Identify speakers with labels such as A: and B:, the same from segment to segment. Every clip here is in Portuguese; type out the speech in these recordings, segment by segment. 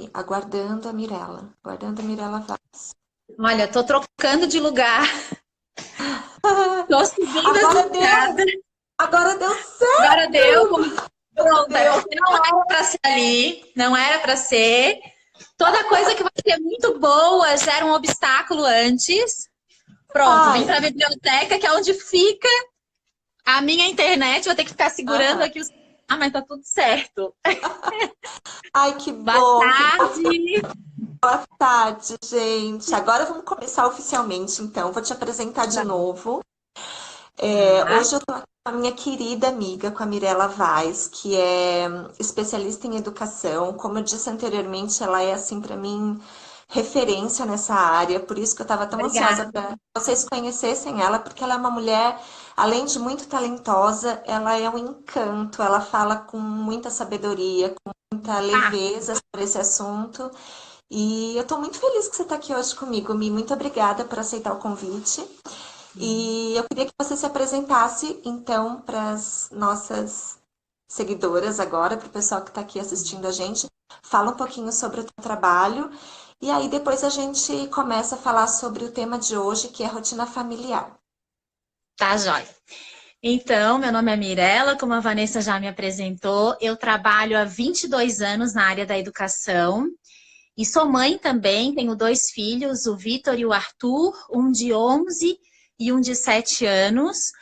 A: aqui, aguardando a Mirella Vaz.
B: Olha, tô trocando de lugar, tô subindo as
A: Agora deu,
B: escadas.
A: agora deu
B: Agora deu,
A: certo! Agora
B: pronto, é
A: deu.
B: porque não era para ser ali, não era para ser. Toda coisa que vai ser muito boa gera um obstáculo antes. Pronto, vim
A: Ai,
B: para a biblioteca, que é onde fica a minha internet. Vou ter que ficar segurando
A: aham.
B: aqui os. Ah, mas tá tudo certo.
A: Ai, que
B: Boa
A: bom, que boa
B: tarde.
A: tarde, gente. Agora vamos começar oficialmente, então. Vou te apresentar de novo.
B: Tá.
A: Hoje eu tô aqui com a minha querida amiga, com a Mirella Vaz, que é especialista em educação. Como eu disse anteriormente, ela é, assim, para mim, referência nessa área. Por isso que eu estava tão ansiosa
B: Obrigada.
A: para vocês conhecessem ela, porque ela é uma mulher, além de muito talentosa, ela é um encanto. Ela fala com muita sabedoria, com muita
B: Ah,
A: leveza sobre esse assunto. E eu estou muito feliz que você está aqui hoje comigo, Mi. Muito obrigada por aceitar o convite. E eu queria que você se apresentasse, então, para as nossas seguidoras agora, para o pessoal que está aqui assistindo a gente. Fala um pouquinho sobre o teu trabalho. E aí depois a gente começa a falar sobre o tema de hoje, que é rotina familiar.
B: tá, jóia. Então, meu nome é Mirella, como a Vanessa já me apresentou, eu trabalho há 22 anos na área da educação e sou mãe também, tenho dois filhos, o Vitor e o Arthur, um de 11 e um de 7 anos.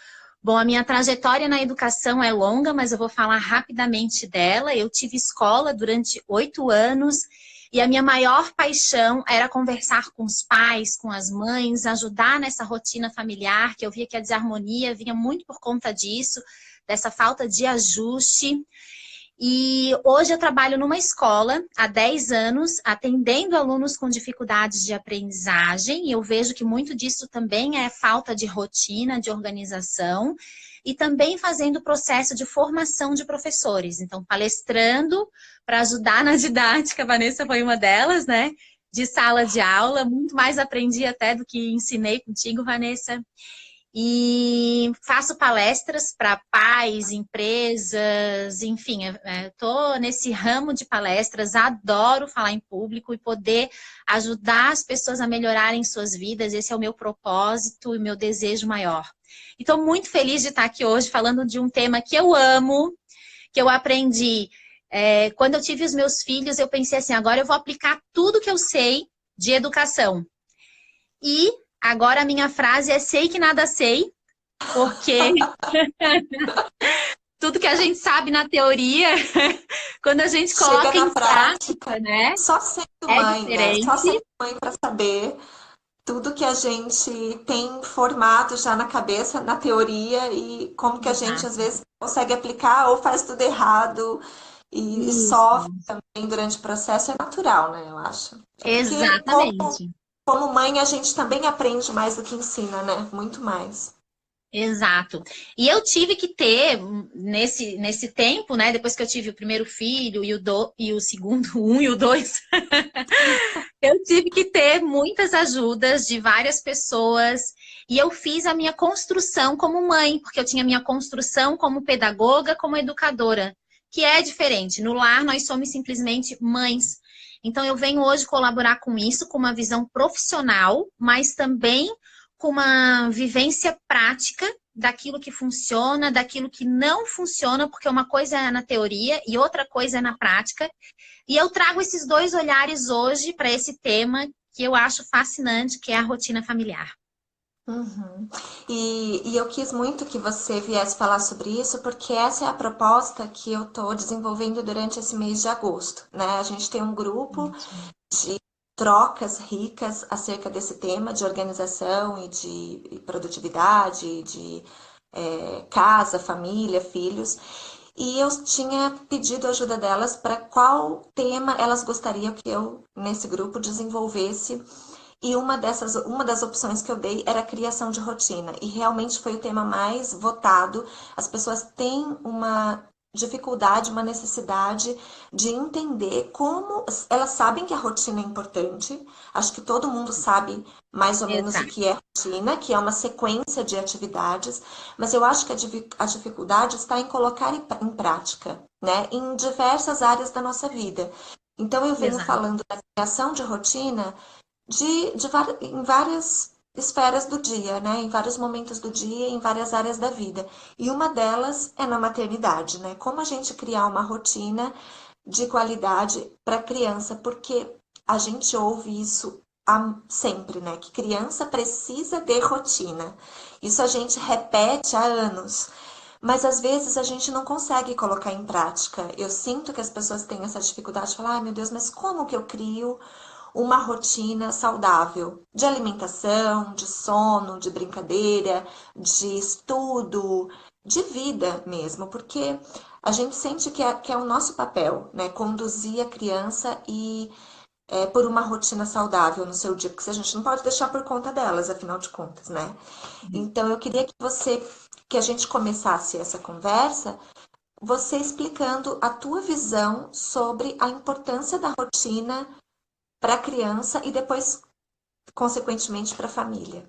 B: Bom, a minha trajetória na educação é longa, mas eu vou falar rapidamente dela. Eu tive escola durante 8 anos e a minha maior paixão era conversar com os pais, com as mães, ajudar nessa rotina familiar, que eu via que a desarmonia vinha muito por conta disso, dessa falta de ajuste. E hoje eu trabalho numa escola há 10 anos, atendendo alunos com dificuldades de aprendizagem, e eu vejo que muito disso também é falta de rotina, de organização, e também fazendo o processo de formação de professores. Então, palestrando para ajudar na didática, a Vanessa foi uma delas, né? De sala de aula, muito mais aprendi até do que ensinei contigo, Vanessa. E faço palestras para pais, empresas, enfim, estou nesse ramo de palestras, adoro falar em público e poder ajudar as pessoas a melhorarem suas vidas, esse é o meu propósito e meu desejo maior. E estou muito feliz de estar aqui hoje falando de um tema que eu amo, que eu aprendi. Quando eu tive os meus filhos, eu pensei assim, agora eu vou aplicar tudo que eu sei de educação. E agora a minha frase é sei que nada sei, porque tudo que a gente sabe na teoria, quando a gente
A: Chega
B: coloca
A: na
B: em
A: prática,
B: prática, né,
A: só sendo
B: é
A: mãe, né? Só sendo
B: diferente.
A: mãe para saber tudo que a gente tem formado já na cabeça, na teoria, e como que a gente às
B: Exato.
A: vezes consegue aplicar ou faz tudo errado e
B: Isso,
A: sofre também durante o processo, é natural, né? Eu acho. É porque,
B: exatamente.
A: como mãe, a gente também aprende mais do que ensina, né? Muito mais.
B: Exato. E eu tive que ter, nesse tempo, né, depois que eu tive o primeiro filho e o segundo, o um e o dois, eu tive que ter muitas ajudas de várias pessoas e eu fiz a minha construção como mãe, porque eu tinha minha construção como pedagoga, como educadora, que é diferente. No lar, nós somos simplesmente mães. Então, eu venho hoje colaborar com isso, com uma visão profissional, mas também com uma vivência prática daquilo que funciona, daquilo que não funciona, porque uma coisa é na teoria e outra coisa é na prática. E eu trago esses dois olhares hoje para esse tema que eu acho fascinante, que é a rotina familiar.
A: Uhum. E eu quis muito que você viesse falar sobre isso, porque essa é a proposta que eu estou desenvolvendo durante esse mês de agosto, né? A gente tem um grupo de trocas ricas acerca desse tema de organização e de produtividade, de casa, família, filhos. E eu tinha pedido ajuda delas para qual tema elas gostariam que eu, nesse grupo, desenvolvesse. E uma das opções que eu dei era a criação de rotina. E realmente foi o tema mais votado. As pessoas têm uma dificuldade, uma necessidade de entender como elas sabem que a rotina é importante. Acho que todo mundo sabe mais ou menos o
B: Exato.
A: que é rotina, que é uma sequência de atividades, mas eu acho que a dificuldade está em colocar em prática, né, em diversas áreas da nossa vida. Então, eu venho
B: Exato.
A: falando da criação de rotina em várias esferas do dia, né? Em vários momentos do dia, em várias áreas da vida. E uma delas é na maternidade, né? Como a gente criar uma rotina de qualidade para a criança, porque a gente ouve isso sempre, né? Que criança precisa de rotina. Isso a gente repete há anos. Mas às vezes a gente não consegue colocar em prática. Eu sinto que as pessoas têm essa dificuldade de falar, ai meu Deus, mas como que eu crio uma rotina saudável de alimentação, de sono, de brincadeira, de estudo, de vida mesmo, porque a gente sente que é o nosso papel, né? Conduzir a criança e por uma rotina saudável no seu dia, porque a gente não pode deixar por conta delas, afinal de contas, né? Então eu queria que a gente começasse essa conversa, você explicando a tua visão sobre a importância da rotina para a criança e depois, consequentemente, para a família.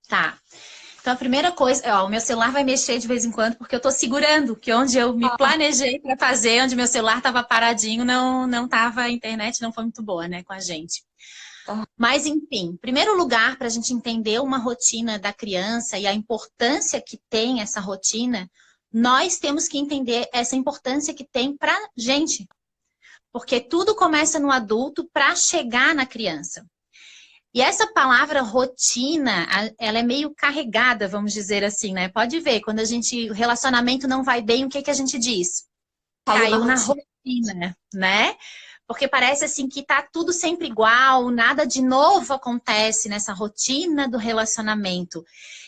B: Tá. Então, a primeira coisa, ó, o meu celular vai mexer de vez em quando, porque eu tô segurando, que onde eu me planejei para fazer, onde meu celular estava paradinho, não tava, a internet não foi muito boa, né, com a gente.
A: Tá?
B: Mas, enfim, em primeiro lugar, para a gente entender uma rotina da criança e a importância que tem essa rotina, nós temos que entender essa importância que tem para gente. Porque tudo começa no adulto para chegar na criança. E essa palavra rotina, ela é meio carregada, vamos dizer assim, né? Pode ver, quando o relacionamento não vai bem, o que a gente diz?
A: Caiu na
B: Caiu na
A: rotina.
B: rotina, né? Porque parece assim que tá tudo sempre igual, nada de novo acontece nessa rotina do relacionamento.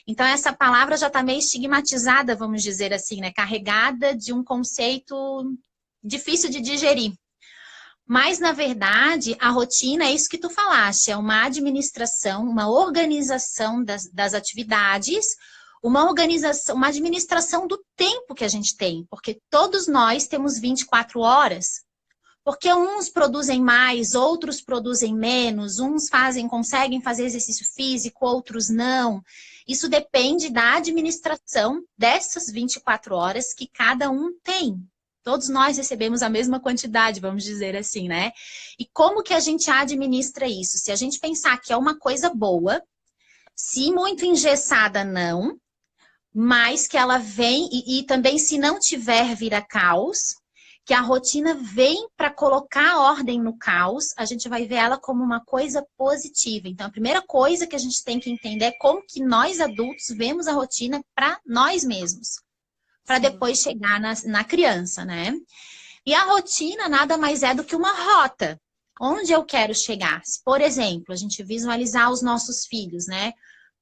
B: Então essa palavra já tá meio estigmatizada, vamos dizer assim, né? Carregada de um conceito difícil de digerir. Mas, na verdade, a rotina é isso que tu falaste, é uma administração, uma organização das atividades, uma organização, uma administração do tempo que a gente tem, porque todos nós temos 24 horas. Porque uns produzem mais, outros produzem menos, uns conseguem fazer exercício físico, outros não. Isso depende da administração dessas 24 horas que cada um tem. Todos nós recebemos a mesma quantidade, vamos dizer assim, né? E como que a gente administra isso? Se a gente pensar que é uma coisa boa, se muito engessada, não, mas que ela vem, e também se não tiver, vira caos, que a rotina vem para colocar ordem no caos, a gente vai ver ela como uma coisa positiva. Então, a primeira coisa que a gente tem que entender é como que nós adultos vemos a rotina para nós mesmos, para
A: Sim.
B: depois chegar na criança, né? E a rotina nada mais é do que uma rota. Onde eu quero chegar? Se, por exemplo, a gente visualizar os nossos filhos, né?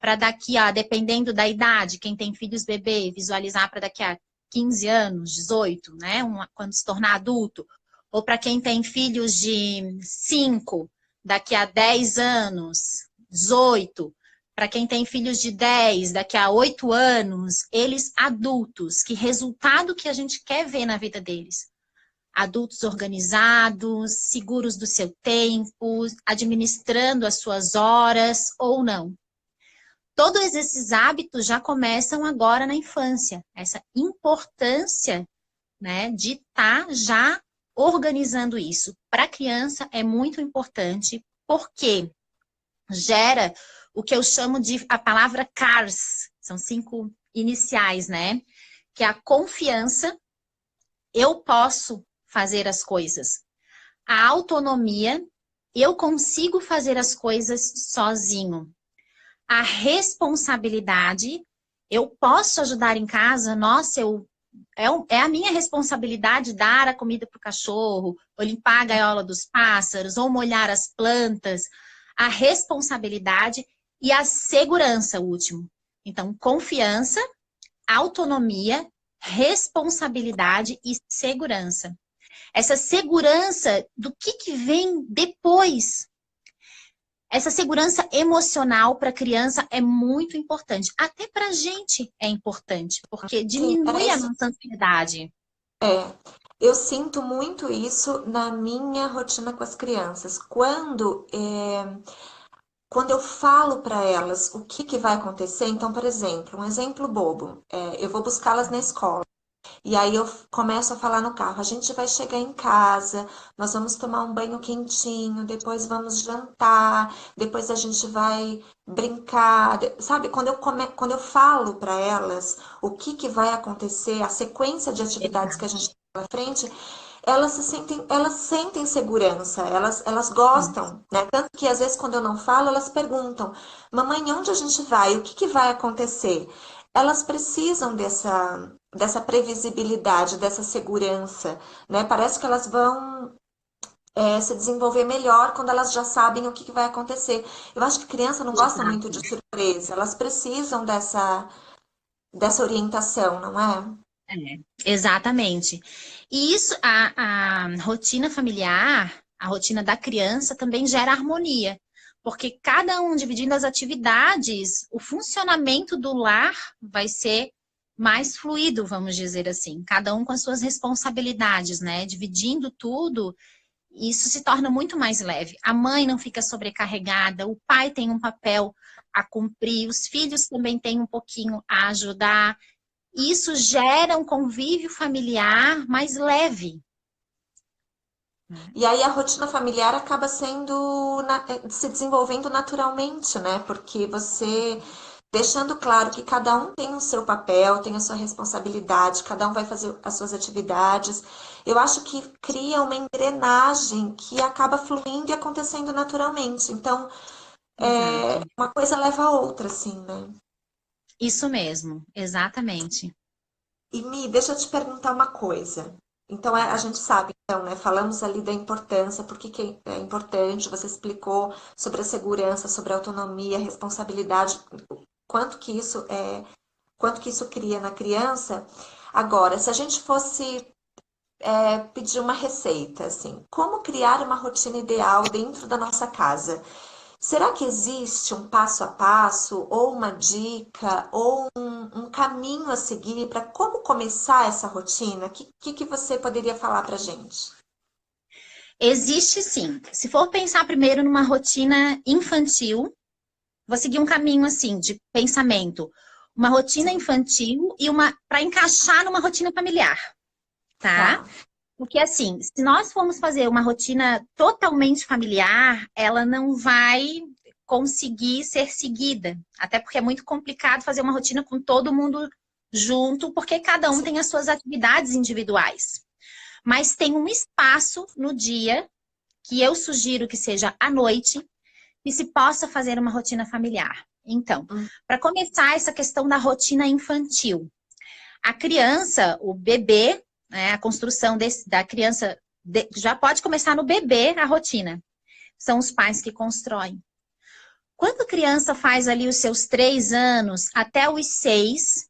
B: Para daqui a, dependendo da idade, quem tem filhos bebê, visualizar para daqui a 15 anos, 18, né? Quando se tornar adulto. Ou para quem tem filhos de 5, daqui a 10 anos, 18. Para quem tem filhos de 10, daqui a 8 anos, eles adultos. Que resultado que a gente quer ver na vida deles? Adultos organizados, seguros do seu tempo, administrando as suas horas ou não. Todos esses hábitos já começam agora na infância. Essa importância, né, de estar já organizando isso. Para a criança é muito importante, porque gera o que eu chamo de a palavra CARS. São 5 iniciais, né? Que é a confiança. Eu posso fazer as coisas. A autonomia, eu consigo fazer as coisas sozinho. A responsabilidade, eu posso ajudar em casa, nossa, é a minha responsabilidade dar a comida para o cachorro, ou limpar a gaiola dos pássaros, ou molhar as plantas. A responsabilidade e a segurança, o último. Então, confiança, autonomia, responsabilidade e segurança. Essa segurança do que vem depois. Essa segurança emocional para a criança é muito importante. Até para a gente é importante, porque
A: Sim, era
B: diminui a
A: isso.
B: nossa ansiedade.
A: É, eu sinto muito isso na minha rotina com as crianças. Quando eu falo para elas o que vai acontecer, então, por exemplo, um exemplo bobo, eu vou buscá-las na escola. E aí eu começo a falar no carro, a gente vai chegar em casa, nós vamos tomar um banho quentinho, depois vamos jantar, depois a gente vai brincar, sabe? Quando eu falo para elas o que vai acontecer, a sequência de atividades que a gente tem pela frente, elas sentem segurança, elas gostam, né? Tanto que às vezes quando eu não falo, elas perguntam, mamãe, onde a gente vai? O que vai acontecer? Elas precisam dessa previsibilidade, dessa segurança, né? Parece que elas vão se desenvolver melhor quando elas já sabem o que vai acontecer. Eu acho que criança não gosta muito de
B: Exato.
A: surpresa, elas precisam dessa orientação, não é?
B: É, exatamente. E isso, a rotina familiar, a rotina da criança também gera harmonia, porque cada um dividindo as atividades, o funcionamento do lar vai ser mais fluido, vamos dizer assim, cada um com as suas responsabilidades, né? Dividindo tudo, isso se torna muito mais leve. A mãe não fica sobrecarregada, o pai tem um papel a cumprir, os filhos também têm um pouquinho a ajudar. Isso gera um convívio familiar mais leve.
A: E aí a rotina familiar acaba se desenvolvendo naturalmente, né? Porque você deixando claro que cada um tem o seu papel, tem a sua responsabilidade, cada um vai fazer as suas atividades. Eu acho que cria uma engrenagem que acaba fluindo e acontecendo naturalmente. Então,
B: Exato.
A: uma coisa leva a outra, assim, né?
B: Isso mesmo, exatamente.
A: E Mi, deixa eu te perguntar uma coisa. Então, a gente sabe, então, né? Falamos ali da importância, por que que é importante, você explicou sobre a segurança, sobre a autonomia, responsabilidade, quanto que quanto que isso cria na criança. Agora, se a gente fosse pedir uma receita, assim, como criar uma rotina ideal dentro da nossa casa? Será que existe um passo a passo, ou uma dica, ou um caminho a seguir para como começar essa rotina? Que você poderia falar para gente?
B: Existe sim. Se for pensar primeiro numa rotina infantil, vou seguir um caminho assim de pensamento. Uma rotina
A: Sim,
B: infantil e uma para encaixar numa rotina familiar, tá?
A: tá.
B: Porque assim, se nós formos fazer uma rotina totalmente familiar, ela não vai conseguir ser seguida. Até porque é muito complicado fazer uma rotina com todo mundo junto, porque cada um
A: Sim.
B: tem as suas atividades individuais. Mas tem um espaço no dia que eu sugiro que seja à noite e se possa fazer uma rotina familiar. Então,
A: Hum,
B: para começar essa questão da rotina infantil, a criança, o bebê, né, a construção da criança já pode começar no bebê a rotina. São os pais que constroem. Quando a criança faz ali os seus 3 anos até os 6,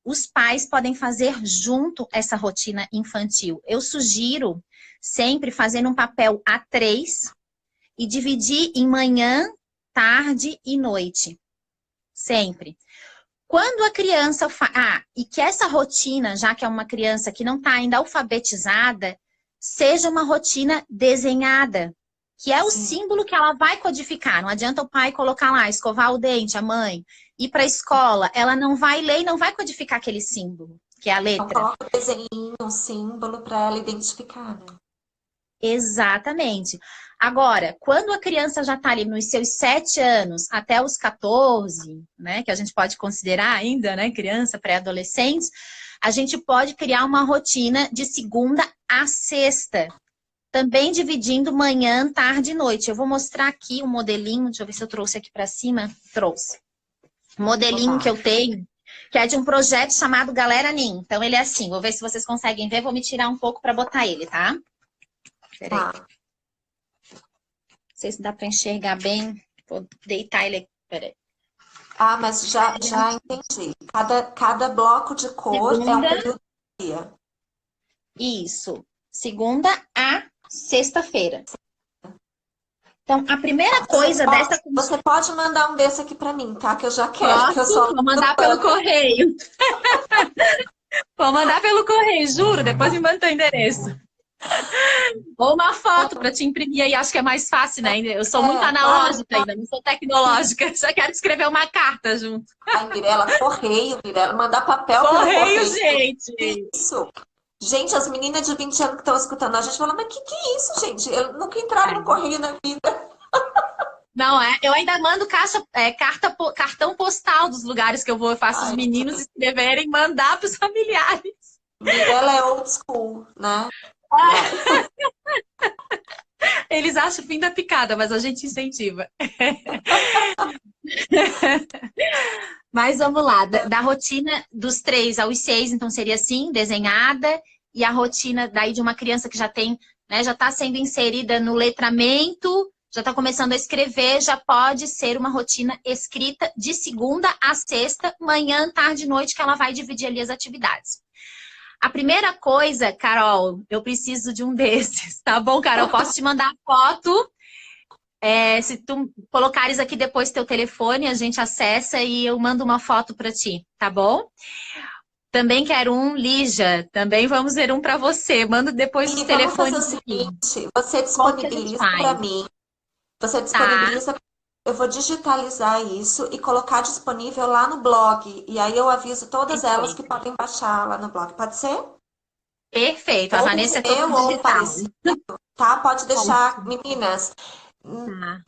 B: os pais podem fazer junto essa rotina infantil. Eu sugiro sempre fazer um papel A3 e dividir em manhã, tarde e noite. Sempre. Quando a criança e que essa rotina, já que é uma criança que não está ainda alfabetizada, seja uma rotina desenhada, que é o
A: sim.
B: símbolo que ela vai codificar. Não adianta o pai colocar lá, escovar o dente, a mãe, ir para a escola, ela não vai ler e não vai codificar aquele símbolo, que é a
A: Então,
B: letra.
A: coloca um desenho, um símbolo para ela identificar, né?
B: Exatamente. Agora, quando a criança já está ali nos seus 7 anos até os 14, né, que a gente pode considerar ainda, né, criança, pré-adolescente, a gente pode criar uma rotina de segunda a sexta, também dividindo manhã, tarde e noite. Eu vou mostrar aqui um modelinho, deixa eu ver se eu trouxe aqui para cima. Trouxe. Um modelinho
A: Opa,
B: que eu tenho, que é de um projeto chamado Galera NIM. Então, ele é assim, vou ver se vocês conseguem ver, vou me tirar um pouco para botar ele, tá? Peraí.
A: tá.
B: Não sei se dá para enxergar bem. Vou deitar ele aqui. Peraí.
A: Ah, mas já entendi. Cada bloco de cor é um
B: Segunda,
A: período do dia.
B: isso. Segunda a sexta-feira. Então, a primeira coisa dessa.
A: Você pode mandar um desse aqui para mim, tá? Que eu já quero, que eu
B: Posso?
A: sou
B: Vou
A: do
B: mandar pelo
A: pano.
B: correio. Vou mandar pelo correio, juro. Depois me manda o endereço. Ou uma foto para te imprimir aí, acho que é mais fácil, né? Eu sou muito
A: Claro.
B: analógica ainda, não sou tecnológica. Já quero escrever uma carta junto.
A: Ai, Mirella, correio, Mirella, mandar papel pelo
B: Correio,
A: correio.
B: gente!
A: Isso. Gente, as meninas de 20 anos que estão escutando a gente falam, mas que é isso, gente? Eu nunca entraram no correio na vida.
B: Não é? Eu ainda mando cartão postal dos lugares que eu vou. Eu faço os
A: Ai,
B: meninos
A: gente,
B: escreverem, mandar para os familiares.
A: Mirella é old school, né?
B: Eles acham o fim da picada, mas a gente incentiva. Mas vamos lá, da rotina dos 3 aos 6, então seria assim, desenhada, e a rotina daí de uma criança que já tem, né, já está sendo inserida no letramento, já está começando a escrever, já pode ser uma rotina escrita de segunda a sexta, manhã, tarde e noite, que ela vai dividir ali as atividades. A primeira coisa, Carol, eu preciso de um desses, tá bom, Carol? Posso te mandar foto? Se tu colocares aqui depois teu telefone, a gente acessa e eu mando uma foto para ti, tá bom? Também quero um, Lígia. Também vamos ver um para você. Mando depois os
A: E vamos fazer o
B: telefones aqui.
A: seguinte, você
B: Como que a gente
A: disponibiliza para
B: faz?
A: mim, você
B: Tá,
A: disponibiliza, eu vou digitalizar isso e colocar disponível lá no blog. E aí eu aviso todas elas que
B: perfeito.
A: podem baixar lá no blog. Pode ser?
B: Perfeito. A
A: Ou
B: Vanessa é toda
A: meu ou
B: digital.
A: parecido, tá? Pode deixar,
B: Ótimo.
A: meninas.
B: Tá.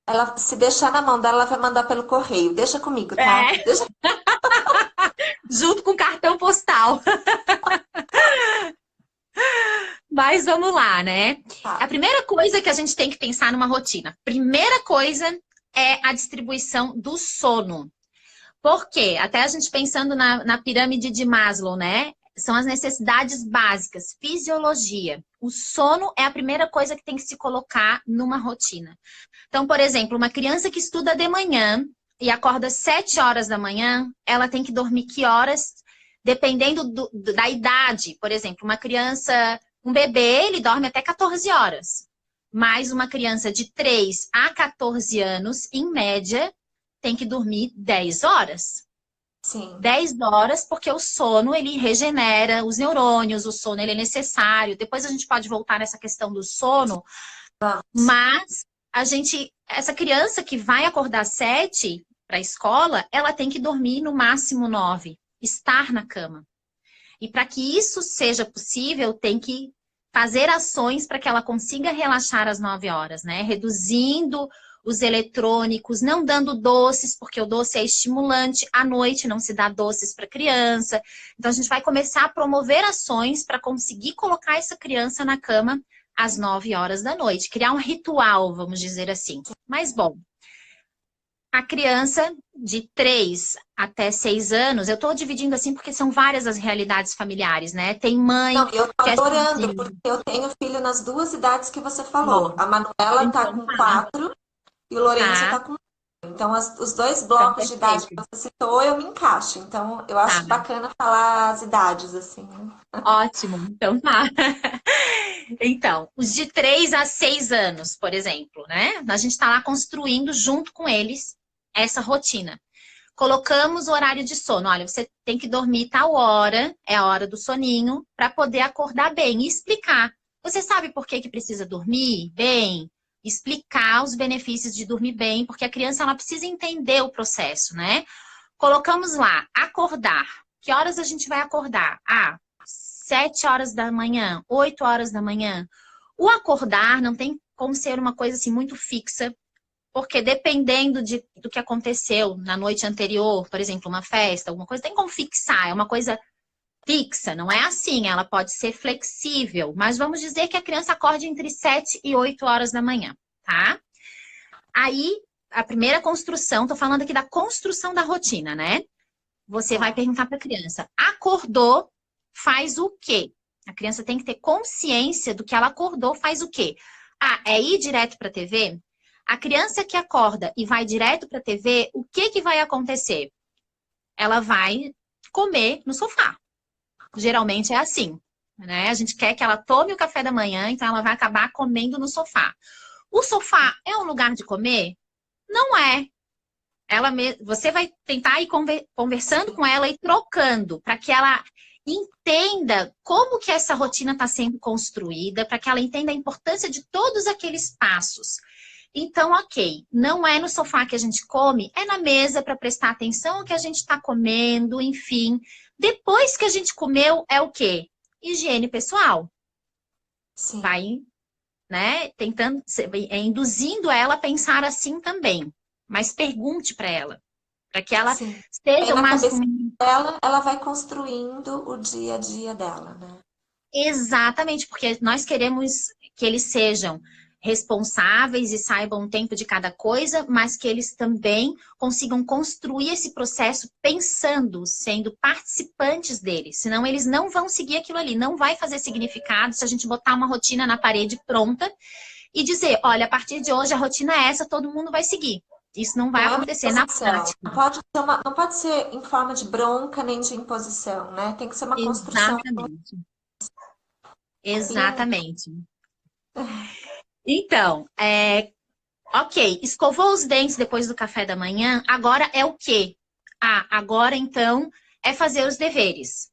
A: Ela, se deixar na mão dela, ela vai mandar pelo correio. Deixa comigo, tá?
B: É, junto com o cartão postal. Mas vamos lá, né? A
A: Tá.
B: primeira coisa que a gente tem que pensar numa rotina. Primeira coisa é a distribuição do sono. Por quê? Até a gente pensando na pirâmide de Maslow, né? São as necessidades básicas, fisiologia. O sono é a primeira coisa que tem que se colocar numa rotina. Então, por exemplo, uma criança que estuda de manhã e acorda 7 horas da manhã, ela tem que dormir que horas? Dependendo da idade. Por exemplo, uma criança, um bebê, ele dorme até 14 horas. Mas uma criança de 3 a 14 anos, em média, tem que dormir 10 horas.
A: Sim.
B: 10 horas, porque o sono, ele regenera os neurônios, o sono, ele é necessário. Depois a gente pode voltar nessa questão do sono,
A: Vamos.
B: mas essa criança que vai acordar 7 para a escola, ela tem que dormir no máximo 9, estar na cama. E para que isso seja possível, tem que fazer ações para que ela consiga relaxar às 9 horas, né? Reduzindo os eletrônicos, não dando doces, porque o doce é estimulante. À noite não se dá doces para criança. Então a gente vai começar a promover ações para conseguir colocar essa criança na cama às 9 horas da noite. Criar um ritual, vamos dizer assim. Mas bom, a criança de 3 até 6 anos, eu estou dividindo assim porque são várias as realidades familiares, né? Tem mãe
A: Não, eu tô
B: que é
A: adorando,
B: sozinha.
A: porque eu tenho filho nas duas idades que você falou.
B: Bom,
A: A Manuela tá
B: então
A: com 4 e o Lourenço
B: tá,
A: tá com 1. Então, os dois
B: então
A: blocos de idade que
B: perfeito.
A: você citou, eu me encaixo. Então, eu
B: Tá,
A: acho bacana falar as idades, assim.
B: ótimo. Então tá. Então, os de 3 a 6 anos, por exemplo, né? A gente está lá construindo junto com eles essa rotina. Colocamos o horário de sono. Olha, você tem que dormir tal hora, é a hora do soninho, para poder acordar bem e explicar. Você sabe por que que precisa dormir bem? Explicar os benefícios de dormir bem, porque a criança ela precisa entender o processo, né? Colocamos lá, acordar. Que horas a gente vai acordar? 7 horas da manhã, 8 horas da manhã. O acordar não tem como ser uma coisa assim muito fixa, porque dependendo do que aconteceu na noite anterior, por exemplo, uma festa, alguma coisa, tem como fixar, é uma coisa fixa, não é assim, ela pode ser flexível, mas vamos dizer que a criança acorde entre 7 e 8 horas da manhã, tá? Aí, a primeira construção, tô falando aqui da construção da rotina, né? Você vai
A: Tá.
B: perguntar para a criança, acordou, faz o quê? A criança tem que ter consciência do que ela acordou, faz o quê? É ir direto para a TV? A criança que acorda e vai direto para a TV, o que que vai acontecer? Ela vai comer no sofá. Geralmente é assim, né? A gente quer que ela tome o café da manhã, então ela vai acabar comendo no sofá. O sofá é um lugar de comer? Não é. Você vai tentar ir conversando com ela e trocando para que ela entenda como que essa rotina está sendo construída, para que ela entenda a importância de todos aqueles passos. Então, ok, não é no sofá que a gente come, é na mesa para prestar atenção ao que a gente está comendo, enfim. Depois que a gente comeu, é o quê? Higiene pessoal.
A: Sim.
B: Vai, né, tentando, induzindo ela a pensar assim também. Mas pergunte para ela, para que ela
A: Sim. Aí
B: seja
A: na
B: mais...
A: cabeça dela, ela vai construindo o dia a dia dela, né?
B: Exatamente, porque nós queremos que eles sejam responsáveis e saibam o tempo de cada coisa, mas que eles também consigam construir esse processo pensando, sendo participantes dele. Senão eles não vão seguir aquilo ali, não vai fazer significado se a gente botar uma rotina na parede pronta e dizer, olha, a partir de hoje a rotina é essa, todo mundo vai seguir. Isso não vai
A: Não é uma
B: acontecer na
A: imposição.
B: prática.
A: Não pode ser em forma de bronca nem de imposição, né? Tem que ser uma construção.
B: Exatamente. Exatamente. Então, ok, escovou os dentes depois do café da manhã, agora é o quê? Agora então é fazer os deveres.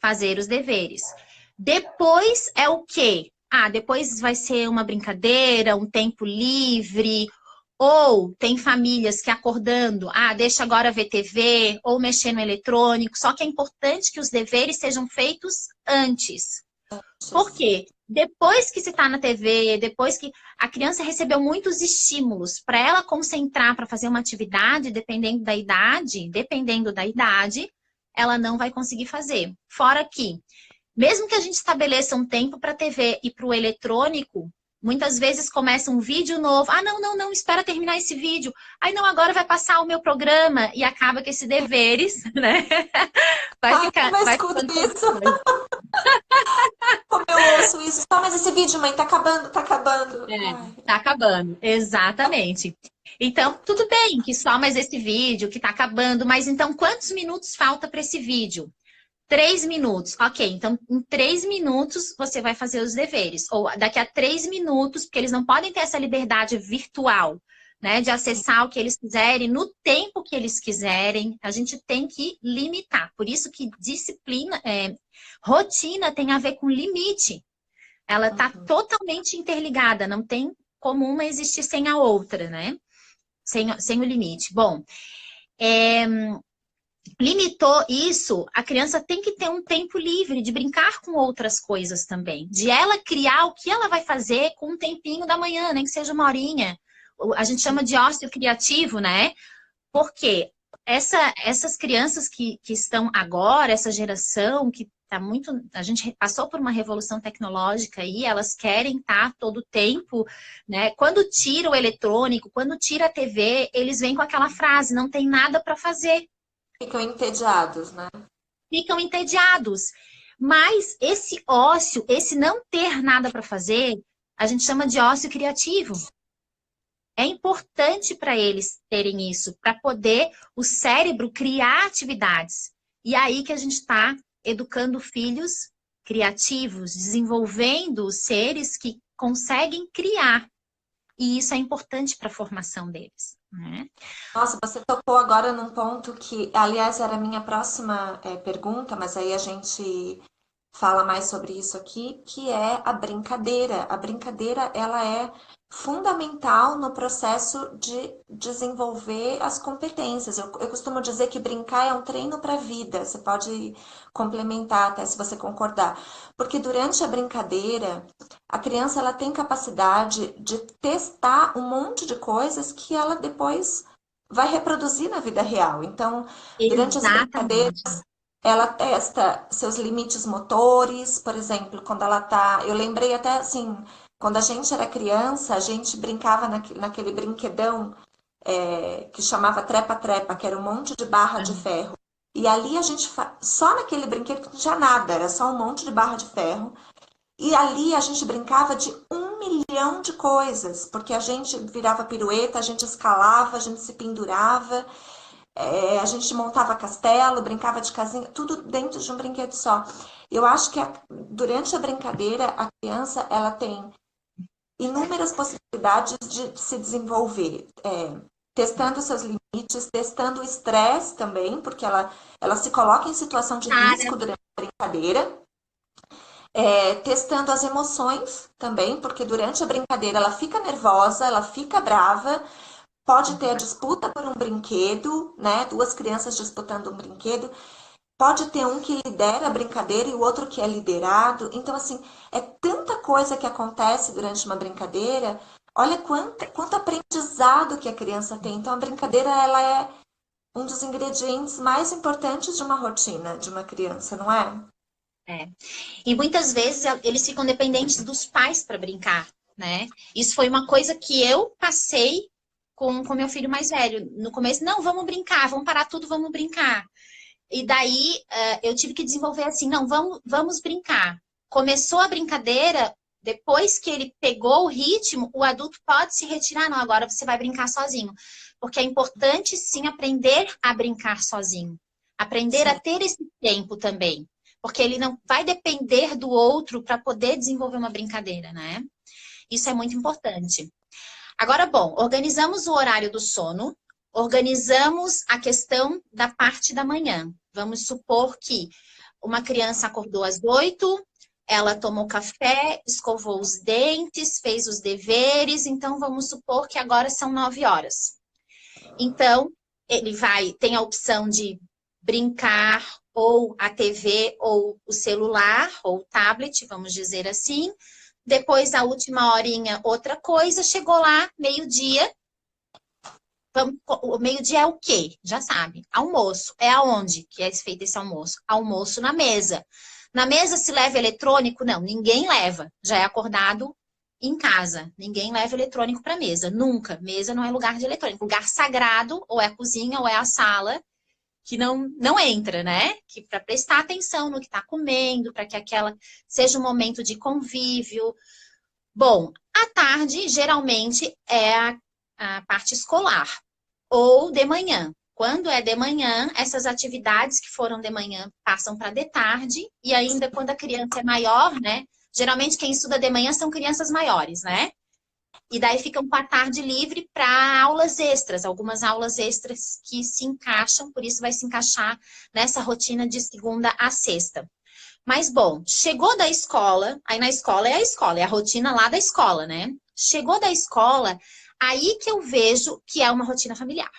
B: Fazer os deveres. Depois é o quê? Depois vai ser uma brincadeira, um tempo livre, ou tem famílias que acordando, deixa agora ver TV, ou mexer no eletrônico, só que é importante que os deveres sejam feitos antes. Por quê? Depois que se está na TV, depois que a criança recebeu muitos estímulos para ela concentrar para fazer uma atividade, dependendo da idade, ela não vai conseguir fazer. Fora que, mesmo que a gente estabeleça um tempo para a TV e para o eletrônico, muitas vezes começa um vídeo novo. Não, espera terminar esse vídeo. Não, agora vai passar o meu programa e acaba que esses deveres, né? Vai ficar.
A: Mas
B: Vai
A: escuta
B: ficando...
A: isso. Como eu ouço isso. Mas esse vídeo, mãe, tá acabando, tá acabando.
B: Tá acabando, exatamente. Então, tudo bem que só mais esse vídeo que tá acabando, mas então quantos minutos falta para esse vídeo? 3 minutos. Ok, então em 3 minutos você vai fazer os deveres. Ou daqui a 3 minutos, porque eles não podem ter essa liberdade virtual, né? De acessar o que eles quiserem, no tempo que eles quiserem. A gente tem que limitar. Por isso que disciplina, rotina tem a ver com limite. Ela está totalmente interligada, não tem como uma existir sem a outra, né? Sem o limite. Bom, limitou isso, a criança tem que ter um tempo livre de brincar com outras coisas também. De ela criar o que ela vai fazer com um tempinho da manhã, nem que seja uma horinha. A gente chama de ócio criativo, né? Porque essas crianças que estão agora, essa geração que tá muito... A gente passou por uma revolução tecnológica e elas querem estar todo o tempo, né? Quando tira o eletrônico, quando tira a TV, eles vêm com aquela frase, não tem nada para fazer.
A: Ficam entediados, né?
B: Ficam entediados. Mas esse ócio, esse não ter nada para fazer, a gente chama de ócio criativo. É importante para eles terem isso, para poder o cérebro criar atividades. E aí que a gente está educando filhos criativos, desenvolvendo seres que conseguem criar. E isso é importante para a formação deles, né?
A: Nossa, você tocou agora num ponto que, aliás, era a minha próxima pergunta, mas aí a gente fala mais sobre isso aqui, que é a brincadeira. A brincadeira, ela é fundamental no processo de desenvolver as competências. Eu costumo dizer que brincar é um treino para a vida. Você pode complementar até se você concordar. Porque durante a brincadeira, a criança ela tem capacidade de testar um monte de coisas que ela depois vai reproduzir na vida real. Então, durante as brincadeiras,
B: Exatamente.
A: ela testa seus limites motores, por exemplo, quando ela tá. Eu lembrei até assim, quando a gente era criança, a gente brincava naquele brinquedão que chamava trepa-trepa, que era um monte de barra de ferro. E ali a gente, só naquele brinquedo não tinha nada, era só um monte de barra de ferro. E ali a gente brincava de 1 milhão de coisas, porque a gente virava pirueta, a gente escalava, a gente se pendurava. A gente montava castelo, brincava de casinha, tudo dentro de um brinquedo só. Eu acho que durante a brincadeira, a criança ela tem inúmeras possibilidades de se desenvolver, testando seus limites, limites, testando o estresse também, porque ela se coloca em situação de risco durante a brincadeira. Testando as emoções também, porque durante a brincadeira ela fica nervosa, ela fica brava, pode ter a disputa por um brinquedo, né? Duas crianças disputando um brinquedo. Pode ter um que lidera a brincadeira e o outro que é liderado. Então, assim, é tanta coisa que acontece durante uma brincadeira. Olha quanto aprendizado que a criança tem. Então, a brincadeira, ela é um dos ingredientes mais importantes de uma rotina de uma criança, não é?
B: É. E muitas vezes eles ficam dependentes dos pais para brincar, né? Isso foi uma coisa que eu passei com meu filho mais velho. No começo, não, vamos brincar, vamos parar tudo, vamos brincar. E daí eu tive que desenvolver assim, não, vamos brincar. Começou a brincadeira, depois que ele pegou o ritmo, o adulto pode se retirar, não, agora você vai brincar sozinho. Porque é importante sim aprender a brincar sozinho. Aprender a ter esse tempo também. Porque ele não vai depender do outro para poder desenvolver uma brincadeira, né? Isso é muito importante. Agora, bom, organizamos o horário do sono, organizamos a questão da parte da manhã. Vamos supor que uma criança acordou às 8, ela tomou café, escovou os dentes, fez os deveres, então vamos supor que agora são 9 horas. Então, tem a opção de brincar, ou a TV, ou o celular, ou o tablet, vamos dizer assim. Depois, a última horinha, outra coisa. Chegou lá, meio-dia. O meio-dia é o quê? Já sabe. Almoço. É aonde que é feito esse almoço? Almoço na mesa. Na mesa se leva eletrônico? Não, ninguém leva. Já é acordado em casa. Ninguém leva eletrônico para mesa. Nunca. Mesa não é lugar de eletrônico. Lugar sagrado, ou é a cozinha, ou é a sala, que não entra, né? Que para prestar atenção no que está comendo, para que aquela seja um momento de convívio. Bom, à tarde, geralmente, é a parte escolar. Ou de manhã. Quando é de manhã, essas atividades que foram de manhã passam para de tarde. E ainda quando a criança é maior, né? Geralmente quem estuda de manhã são crianças maiores, né? E daí ficam com a tarde livre para aulas extras, algumas aulas extras que se encaixam, por isso vai se encaixar nessa rotina de segunda a sexta. Mas, bom, chegou da escola, aí na escola, é a rotina lá da escola, né? Chegou da escola, aí que eu vejo que é uma rotina familiar.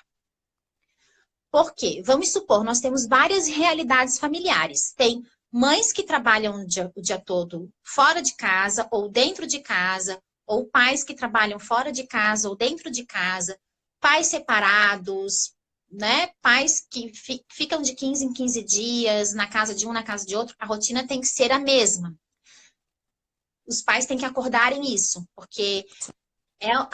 B: Por quê? Vamos supor, nós temos várias realidades familiares. Tem mães que trabalham o dia todo fora de casa ou dentro de casa, ou pais que trabalham fora de casa ou dentro de casa, pais separados, né? Pais que ficam de 15 em 15 dias na casa de um, na casa de outro. A rotina tem que ser a mesma. Os pais têm que acordarem isso, porque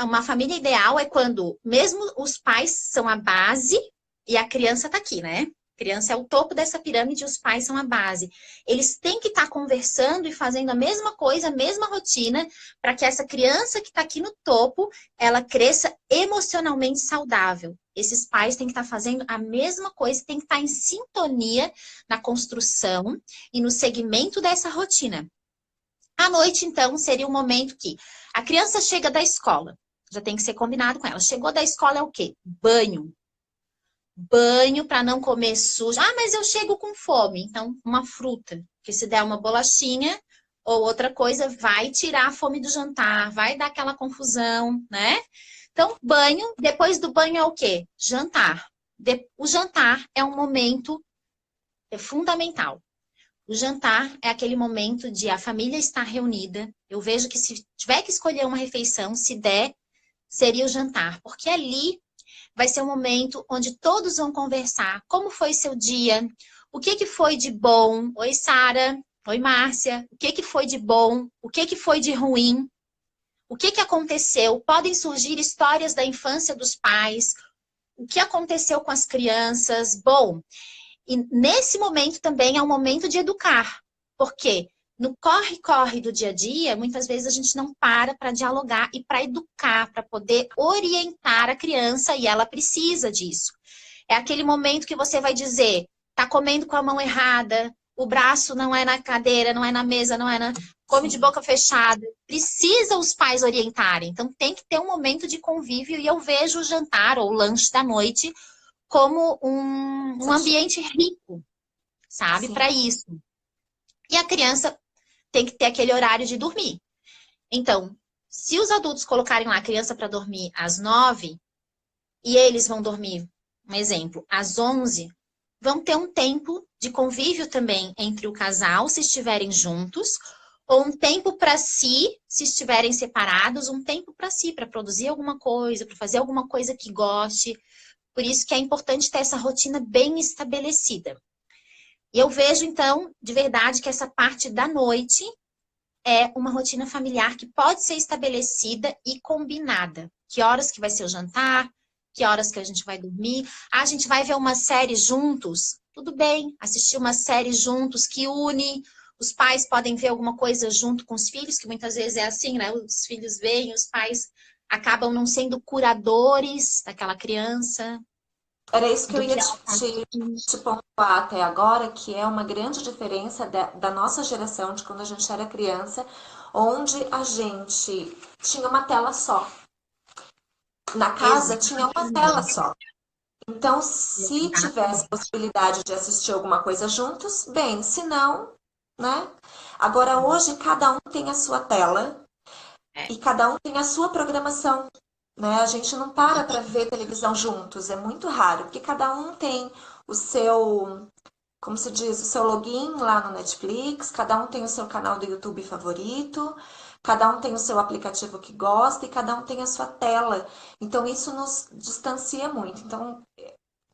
B: uma família ideal é quando mesmo os pais são a base e a criança está aqui, né? A criança é o topo dessa pirâmide e os pais são a base. Eles têm que estar conversando e fazendo a mesma coisa, a mesma rotina, para que essa criança que está aqui no topo, ela cresça emocionalmente saudável. Esses pais têm que estar fazendo a mesma coisa, têm que estar em sintonia na construção e no segmento dessa rotina. À noite, então, seria o momento que a criança chega da escola. Já tem que ser combinado com ela. Chegou da escola é o quê? Banho. Banho para não comer sujo. Ah, mas eu chego com fome. Então, uma fruta. Porque se der uma bolachinha ou outra coisa, vai tirar a fome do jantar, vai dar aquela confusão, né? Então, banho. Depois do banho é o quê? Jantar. O jantar é um momento fundamental. O jantar é aquele momento de a família estar reunida. Eu vejo que se tiver que escolher uma refeição, se der, seria o jantar. Porque ali vai ser um momento onde todos vão conversar. Como foi seu dia? O que foi de bom? Oi, Sara. Oi, Márcia. O que foi de bom? O que foi de ruim? O que aconteceu? Podem surgir histórias da infância dos pais. O que aconteceu com as crianças? Bom, e nesse momento também é um momento de educar. Porque no corre-corre do dia a dia, muitas vezes a gente não para dialogar e para educar, para poder orientar a criança e ela precisa disso. É aquele momento que você vai dizer, tá comendo com a mão errada, o braço não é na cadeira, não é na mesa, não é na... come de boca fechada. Precisa os pais orientarem. Então tem que ter um momento de convívio e eu vejo o jantar ou o lanche da noite como um ambiente rico, sabe?
A: Sim.
B: Para isso. E a criança tem que ter aquele horário de dormir. Então, se os adultos colocarem lá a criança para dormir às 9 e eles vão dormir, um exemplo, às 11, vão ter um tempo de convívio também entre o casal, se estiverem juntos, ou um tempo para si, se estiverem separados, um tempo para si, para produzir alguma coisa, para fazer alguma coisa que goste. Por isso que é importante ter essa rotina bem estabelecida. E eu vejo, então, de verdade, que essa parte da noite é uma rotina familiar que pode ser estabelecida e combinada. Que horas que vai ser o jantar, que horas que a gente vai dormir. Ah, a gente vai ver uma série juntos. Tudo bem, assistir uma série juntos que une. Os pais podem ver alguma coisa junto com os filhos, que muitas vezes é assim, né? Os filhos veem, os pais acabam não sendo curadores daquela criança.
A: Era isso que eu
B: Do
A: ia
B: que ela tá assistindo.
A: te pontuar até agora, que é uma grande diferença da nossa geração, de quando a gente era criança, onde a gente tinha uma tela só. Na casa tinha uma tela
B: Exatamente.
A: só. Então, se tivesse
B: Exatamente.
A: possibilidade de assistir alguma coisa juntos, bem, se não, né? Agora, hoje, cada um tem a sua tela
B: É.
A: e cada um tem a sua programação, né? A gente não para ver televisão juntos, é muito raro, porque cada um tem o seu, como se diz, o seu login lá no Netflix, cada um tem o seu canal do YouTube favorito, cada um tem o seu aplicativo que gosta e cada um tem a sua tela. Então, isso nos distancia muito. Então,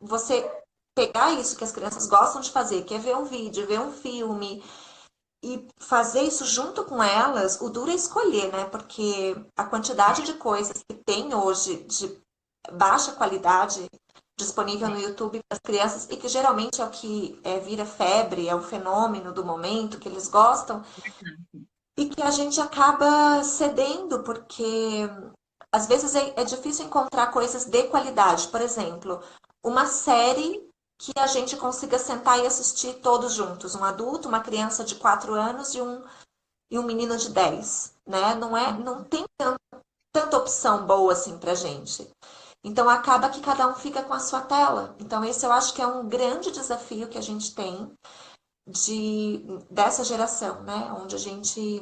A: você pegar isso que as crianças gostam de fazer, que é ver um vídeo, ver um filme, e fazer isso junto com elas, o duro é escolher, né? Porque a quantidade de coisas que tem hoje de baixa qualidade disponível no YouTube para as crianças e que geralmente é o que vira febre, é o fenômeno do momento que eles gostam e que a gente acaba cedendo porque às vezes é difícil encontrar coisas de qualidade. Por exemplo, uma série que a gente consiga sentar e assistir todos juntos. Um adulto, uma criança de 4 anos e um menino de 10, né? Não tem tanta opção boa assim pra gente. Então acaba que cada um fica com a sua tela. Então esse eu acho que é um grande desafio que a gente tem dessa geração, né? Onde a gente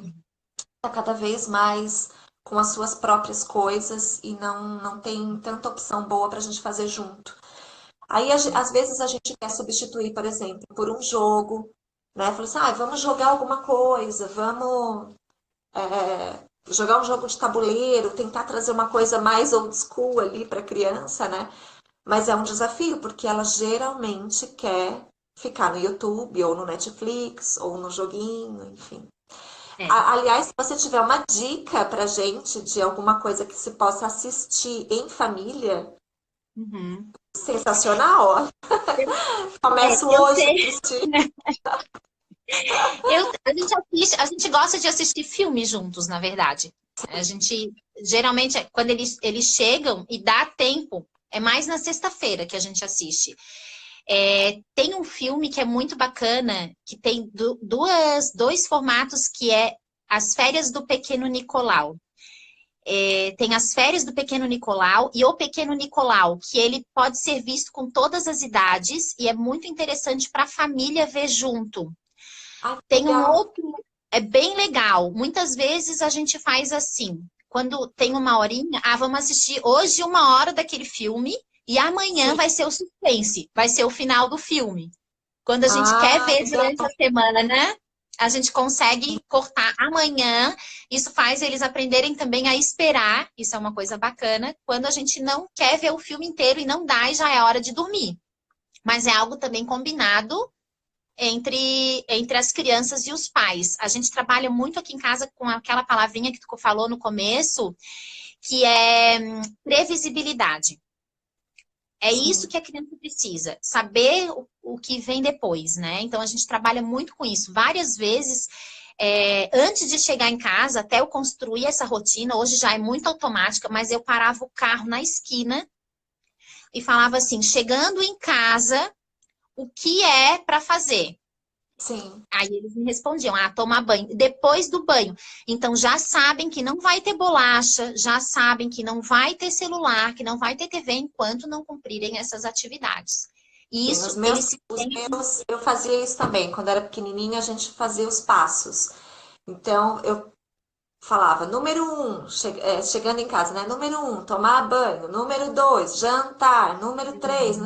A: está cada vez mais com as suas próprias coisas e não tem tanta opção boa para a gente fazer junto. Aí, às vezes, a gente quer substituir, por exemplo, por um jogo, né? Fala assim, vamos jogar alguma coisa, vamos jogar um jogo de tabuleiro, tentar trazer uma coisa mais old school ali para a criança, né? Mas é um desafio, porque ela geralmente quer ficar no YouTube, ou no Netflix, ou no joguinho, enfim.
B: É.
A: Aliás, se você tiver uma dica pra gente de alguma coisa que se possa assistir em família,
B: Uhum.
A: sensacional, ó. Começo
B: Eu
A: hoje a
B: sei.
A: assistir.
B: A gente gosta de assistir filmes juntos, na verdade. A gente, geralmente, quando eles chegam e dá tempo, é mais na sexta-feira que a gente assiste. Tem um filme que é muito bacana, que tem dois formatos, que é As Férias do Pequeno Nicolau. Tem As Férias do Pequeno Nicolau e O Pequeno Nicolau, que ele pode ser visto com todas as idades e é muito interessante para a família ver junto.
A: Ai, que
B: Tem um
A: legal.
B: outro, é bem legal. Muitas vezes a gente faz assim, quando tem uma horinha, vamos assistir hoje 1 hora daquele filme e amanhã
A: Sim.
B: vai ser o suspense, vai ser o final do filme. Quando a gente quer
A: Ah,
B: ver
A: legal.
B: durante a semana, né? A gente consegue cortar amanhã. Isso faz eles aprenderem também a esperar. Isso é uma coisa bacana. Quando a gente não quer ver o filme inteiro e não dá, e já é hora de dormir. Mas é algo também combinado entre as crianças e os pais. A gente trabalha muito aqui em casa com aquela palavrinha que tu falou no começo, que é previsibilidade. É isso
A: Sim.
B: que a criança precisa, saber o que vem depois, né? Então a gente trabalha muito com isso. Várias vezes, antes de chegar em casa, até eu construir essa rotina, hoje já é muito automática, mas eu parava o carro na esquina e falava assim: chegando em casa, o que é para fazer?
A: Sim.
B: Aí eles me respondiam, tomar banho. Depois do banho. Então já sabem que não vai ter bolacha, já sabem que não vai ter celular, que não vai ter TV enquanto não cumprirem essas atividades. E
A: Sim,
B: isso eles se
A: os
B: sentem.
A: meus, eu fazia isso também. Quando era pequenininha, a gente fazia os passos. Então, eu falava, número um, chegando em casa, né? Número um, tomar banho. Número dois, jantar. Número três,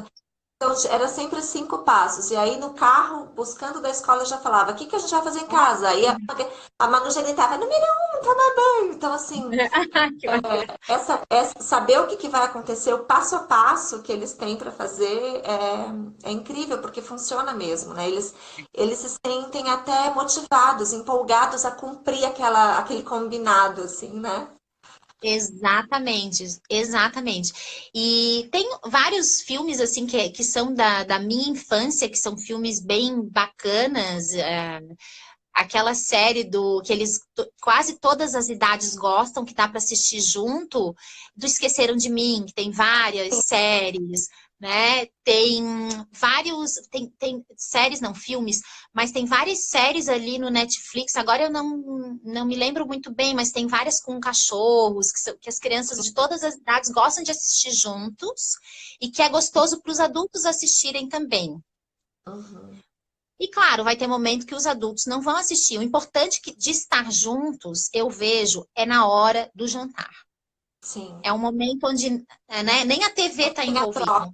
A: então, era sempre 5 passos. E aí, no carro, buscando da escola, eu já falava, o que que a gente vai fazer em casa? Aí a Manu já gritava, número um, tomar banho. Então, assim,
B: Que bacana.
A: saber o que que vai acontecer, o passo a passo que eles têm para fazer é incrível, porque funciona mesmo, né? Eles se sentem até motivados, empolgados a cumprir aquele combinado, assim, né?
B: Exatamente, exatamente. E tem vários filmes assim que são da minha infância, que são filmes bem bacanas. Aquela série do que eles quase todas as idades gostam, que dá para assistir junto, do Esqueceram de Mim, que tem várias séries, né? Tem vários, tem séries, não, filmes, mas tem várias séries ali no Netflix. Agora eu não me lembro muito bem, mas tem várias com cachorros, que as crianças de todas as idades gostam de assistir juntos e que é gostoso para os adultos assistirem também.
A: Uhum.
B: E claro, vai ter momento que os adultos não vão assistir. O importante de estar juntos, eu vejo, é na hora do jantar.
A: Sim.
B: É um momento onde, né, nem a TV está
A: Tem a
B: envolvida.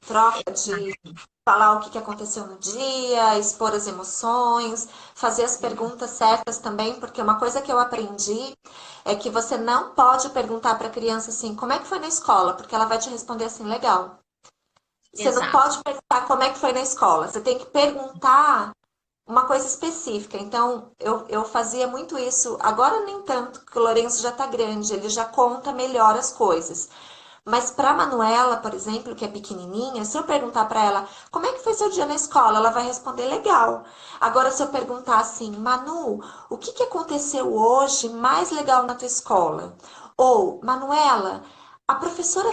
A: troca de falar o que que aconteceu no dia, expor as emoções, fazer as perguntas certas também, porque uma coisa que eu aprendi é que você não pode perguntar para a criança assim, como é que foi na escola? Porque ela vai te responder assim, legal. Você não
B: Exato.
A: pode perguntar como é que foi na escola, você tem que perguntar uma coisa específica. Então, eu fazia muito isso. Agora nem tanto, porque o Lourenço já está grande, ele já conta melhor as coisas. Mas para Manuela, por exemplo, que é pequenininha, se eu perguntar para ela como é que foi seu dia na escola, ela vai responder legal. Agora, se eu perguntar assim, Manu, o que que aconteceu hoje mais legal na tua escola? Ou, Manuela, a professora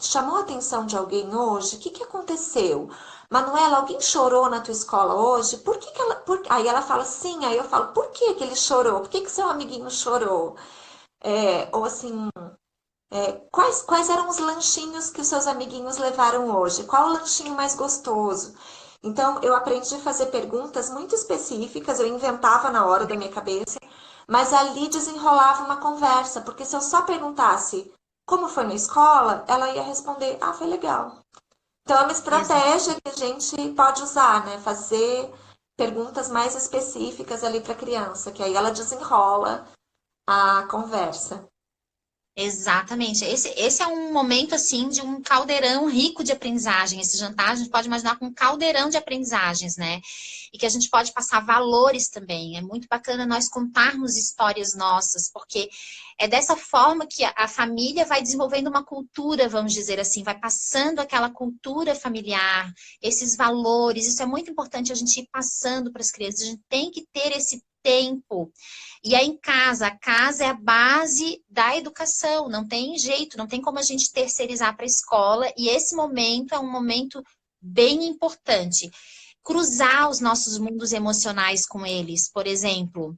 A: chamou a atenção de alguém hoje? O que que aconteceu? Manuela, alguém chorou na tua escola hoje? Por que que ela. Aí ela fala sim, aí eu falo, por que que ele chorou? Por que que seu amiguinho chorou? Ou assim, quais eram os lanchinhos que os seus amiguinhos levaram hoje? Qual o lanchinho mais gostoso? Então, eu aprendi a fazer perguntas muito específicas, eu inventava na hora da minha cabeça, mas ali desenrolava uma conversa, porque se eu só perguntasse como foi na escola, ela ia responder, ah, foi legal. Então, é uma
B: Exato.
A: estratégia que a gente pode usar, né? Fazer perguntas mais específicas ali para a criança, que aí ela desenrola a conversa.
B: Exatamente. Esse é um momento, assim, de um caldeirão rico de aprendizagem. Esse jantar, a gente pode imaginar com um caldeirão de aprendizagens, né? E que a gente pode passar valores também. É muito bacana nós contarmos histórias nossas, porque é dessa forma que a família vai desenvolvendo uma cultura, vamos dizer assim, vai passando aquela cultura familiar, esses valores. Isso é muito importante a gente ir passando para as crianças. A gente tem que ter esse tempo. E aí em casa, a casa é a base da educação, não tem jeito, não tem como a gente terceirizar para a escola, e esse momento é um momento bem importante. Cruzar os nossos mundos emocionais com eles, por exemplo,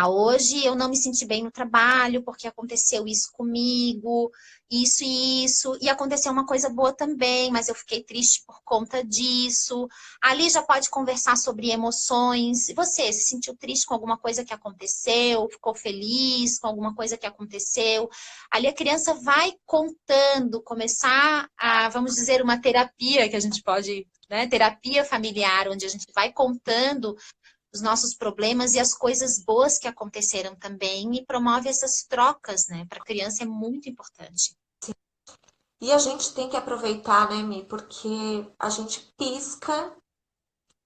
B: hoje eu não me senti bem no trabalho porque aconteceu isso comigo, isso e isso, e aconteceu uma coisa boa também, mas eu fiquei triste por conta disso. Ali já pode conversar sobre emoções. E você, se sentiu triste com alguma coisa que aconteceu? Ficou feliz com alguma coisa que aconteceu? Ali a criança vai contando, começar a, vamos dizer, uma terapia que a gente pode, né? Terapia familiar, onde a gente vai contando os nossos problemas e as coisas boas que aconteceram também e promove essas trocas, né? Para a criança é muito importante.
A: E a gente tem que aproveitar, né, Mi? Porque a gente pisca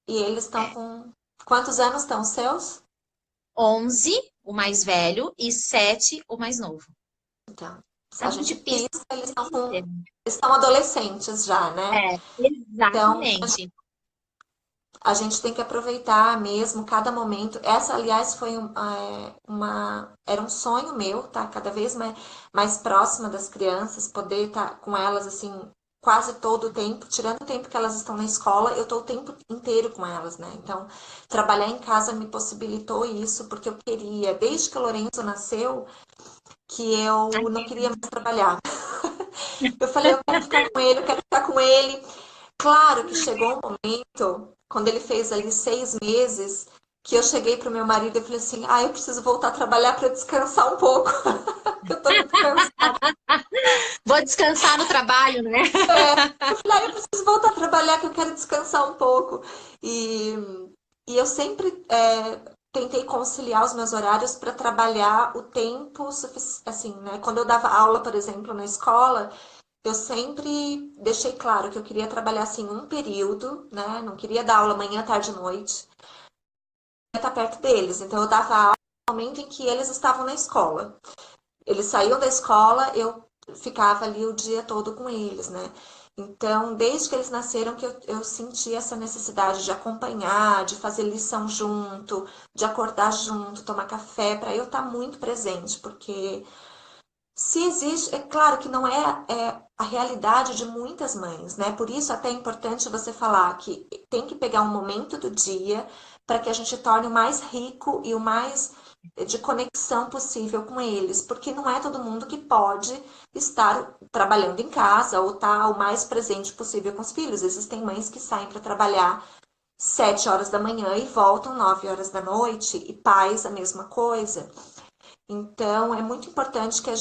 A: e eles estão
B: É.
A: com. Quantos anos estão os seus?
B: 11, o mais velho, e 7, o mais novo.
A: Então, se
B: A
A: a
B: gente
A: gente
B: pisca.
A: pisca, eles estão adolescentes já, né?
B: É,
A: Então,
B: exatamente.
A: a gente tem que aproveitar mesmo cada momento. Essa, aliás, foi era um sonho meu, tá? Cada vez mais próxima das crianças, poder estar com elas assim quase todo o tempo, tirando o tempo que elas estão na escola, eu tô o tempo inteiro com elas, né? Então, trabalhar em casa me possibilitou isso, porque eu queria, desde que o Lorenzo nasceu, que eu não queria mais trabalhar. Eu falei, eu quero ficar com ele, eu quero ficar com ele. Claro que chegou um momento, quando ele fez ali 6 meses, que eu cheguei pro meu marido e falei assim, eu preciso voltar a trabalhar para descansar um pouco, que eu tô muito cansada.
B: Vou descansar no trabalho, né?
A: Eu falei, eu preciso voltar a trabalhar, que eu quero descansar um pouco. E, e eu sempre tentei conciliar os meus horários para trabalhar o tempo suficiente, assim, né? Quando eu dava aula, por exemplo, na escola, eu sempre deixei claro que eu queria trabalhar assim um período, né? Não queria dar aula manhã, tarde e noite. Eu estar perto deles. Então eu dava aula no momento em que eles estavam na escola. Eles saíam da escola, eu ficava ali o dia todo com eles, né? Então, desde que eles nasceram, que eu senti essa necessidade de acompanhar, de fazer lição junto, de acordar junto, tomar café, para eu estar muito presente, porque se existe, é claro que não é a realidade de muitas mães, né? Por isso até é importante você falar que tem que pegar um momento do dia para que a gente torne o mais rico e o mais de conexão possível com eles, porque não é todo mundo que pode estar trabalhando em casa ou estar o mais presente possível com os filhos. Existem mães que saem para trabalhar 7 horas da manhã e voltam 9 horas da noite, e pais a mesma coisa. Então, é muito importante que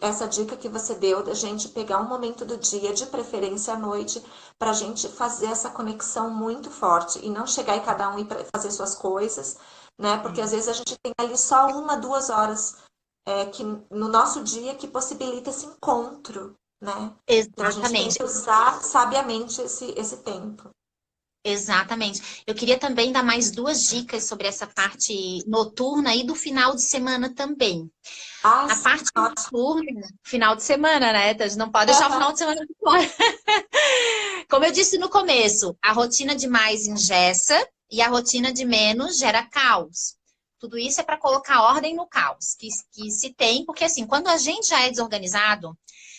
A: essa dica que você deu, da gente pegar um momento do dia, de preferência à noite, para a gente fazer essa conexão muito forte e não chegar e cada um ir para fazer suas coisas, né? Porque às vezes a gente tem ali só 1, 2 horas que no nosso dia que possibilita esse encontro, né? Então a gente tem
B: Exatamente.
A: que usar sabiamente esse tempo.
B: Exatamente. Eu queria também dar mais duas dicas sobre essa parte noturna e do final de semana também. A
A: Sim,
B: parte
A: ótimo.
B: noturna, final de semana, né? A gente não pode deixar o final de semana de fora. Como eu disse no começo, a rotina de mais engessa e a rotina de menos gera caos. Tudo isso é para colocar ordem no caos que se tem, porque assim, quando a gente já é desorganizado,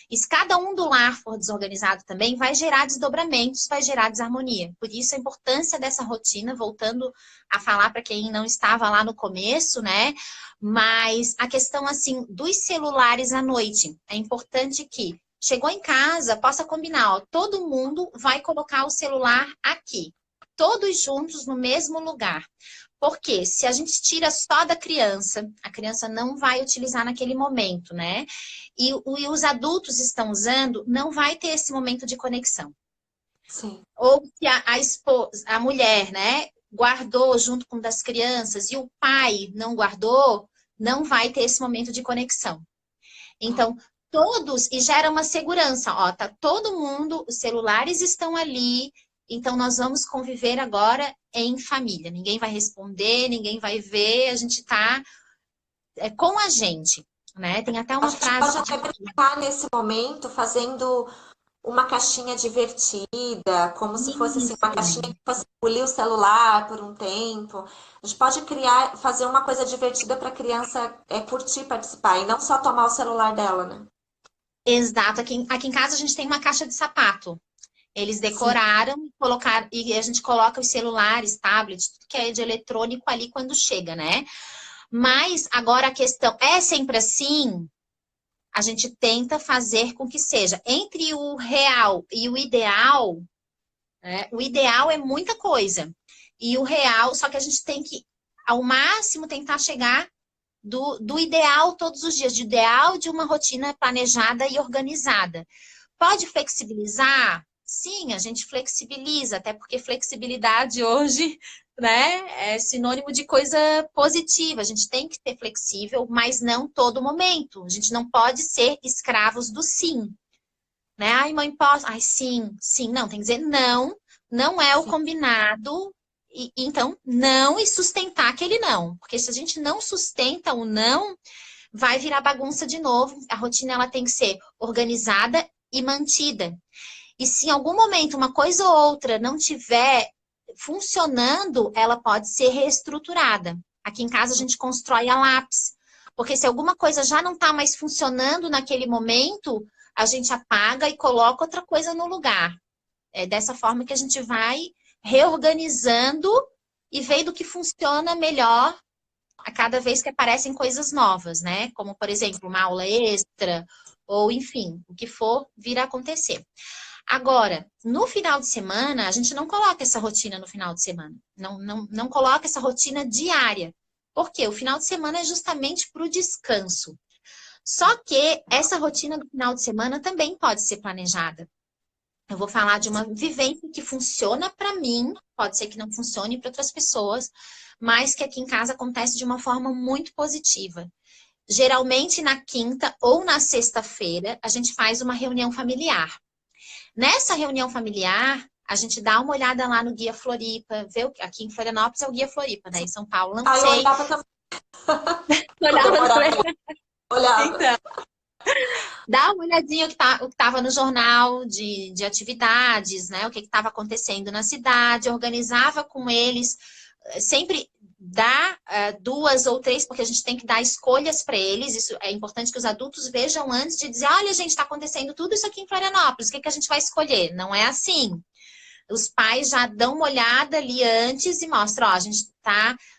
B: e se cada um do lar for desorganizado também, vai gerar desdobramentos, vai gerar desarmonia. Por isso a importância dessa rotina, voltando a falar para quem não estava lá no começo, né? Mas a questão assim dos celulares à noite, é importante que chegou em casa, possa combinar, ó, todo mundo vai colocar o celular aqui, todos juntos no mesmo lugar. Porque se a gente tira só da criança, a criança não vai utilizar naquele momento, né? E os adultos estão usando, não vai ter esse momento de conexão.
A: Sim.
B: Ou se a esposa, a mulher, né, guardou junto com das crianças e o pai não guardou, não vai ter esse momento de conexão. Então, todos, e gera uma segurança, ó, tá todo mundo, os celulares estão ali, então nós vamos conviver agora em família. Ninguém vai responder, ninguém vai ver, a gente tá com a gente, né? Tem até
A: A
B: uma
A: gente
B: frase
A: pode
B: que
A: até
B: diz,
A: brincar nesse momento fazendo uma caixinha divertida, como se fosse assim,
B: isso,
A: uma caixinha que fosse engolir o celular por um tempo. A gente pode criar, fazer uma coisa divertida para a criança curtir, participar, e não só tomar o celular dela, né?
B: exato. Aqui em casa a gente tem uma caixa de sapato. Eles
A: Sim.
B: decoraram, colocaram, e a gente coloca os celulares, tablets, tudo que é de eletrônico ali quando chega, né? Mas agora a questão é sempre assim, a gente tenta fazer com que seja entre o real e o ideal, né? O ideal é muita coisa. E o real, só que a gente tem que, ao máximo, tentar chegar do ideal todos os dias, do ideal de uma rotina planejada e organizada. Pode flexibilizar? Sim, a gente flexibiliza, até porque flexibilidade hoje, né, é sinônimo de coisa positiva. A gente tem que ser flexível, mas não todo momento. A gente não pode ser escravos do sim, né? Ai, mãe, posso? Ai, sim, sim, não. Tem que dizer não, não é o
A: Sim.
B: combinado. Então, não e sustentar aquele não. Porque se a gente não sustenta o não, vai virar bagunça de novo. A rotina ela tem que ser organizada e mantida. E se em algum momento uma coisa ou outra não tiver funcionando, ela pode ser reestruturada. Aqui em casa a gente constrói a lápis. Porque se alguma coisa já não está mais funcionando naquele momento, a gente apaga e coloca outra coisa no lugar. É dessa forma que a gente vai reorganizando e vendo o que funciona melhor a cada vez que aparecem coisas novas, né? Como, por exemplo, uma aula extra, ou enfim, o que for vir a acontecer. Agora, no final de semana, a gente não coloca essa rotina no final de semana. Não coloca essa rotina diária. Por quê? O final de semana é justamente para o descanso. Só que essa rotina do final de semana também pode ser planejada. Eu vou falar de uma vivência que funciona para mim, pode ser que não funcione para outras pessoas, mas que aqui em casa acontece de uma forma muito positiva. Geralmente na quinta ou na sexta-feira, a gente faz uma reunião familiar. Nessa reunião familiar, a gente dá uma olhada lá no Guia Floripa, vê aqui em Florianópolis é o Guia Floripa, né? Em São Paulo não
A: Eu
B: sei.
A: olhava também.
B: Olhava
A: Olhava.
B: então, dá uma olhadinha o que estava no jornal de atividades, né? O que estava acontecendo na cidade, organizava com eles, sempre dá 2 ou 3, porque a gente tem que dar escolhas para eles. Isso é importante que os adultos vejam antes de dizer, olha, gente, está acontecendo tudo isso aqui em Florianópolis, o que a gente vai escolher? Não é assim. Os pais já dão uma olhada ali antes e mostram, ó, a gente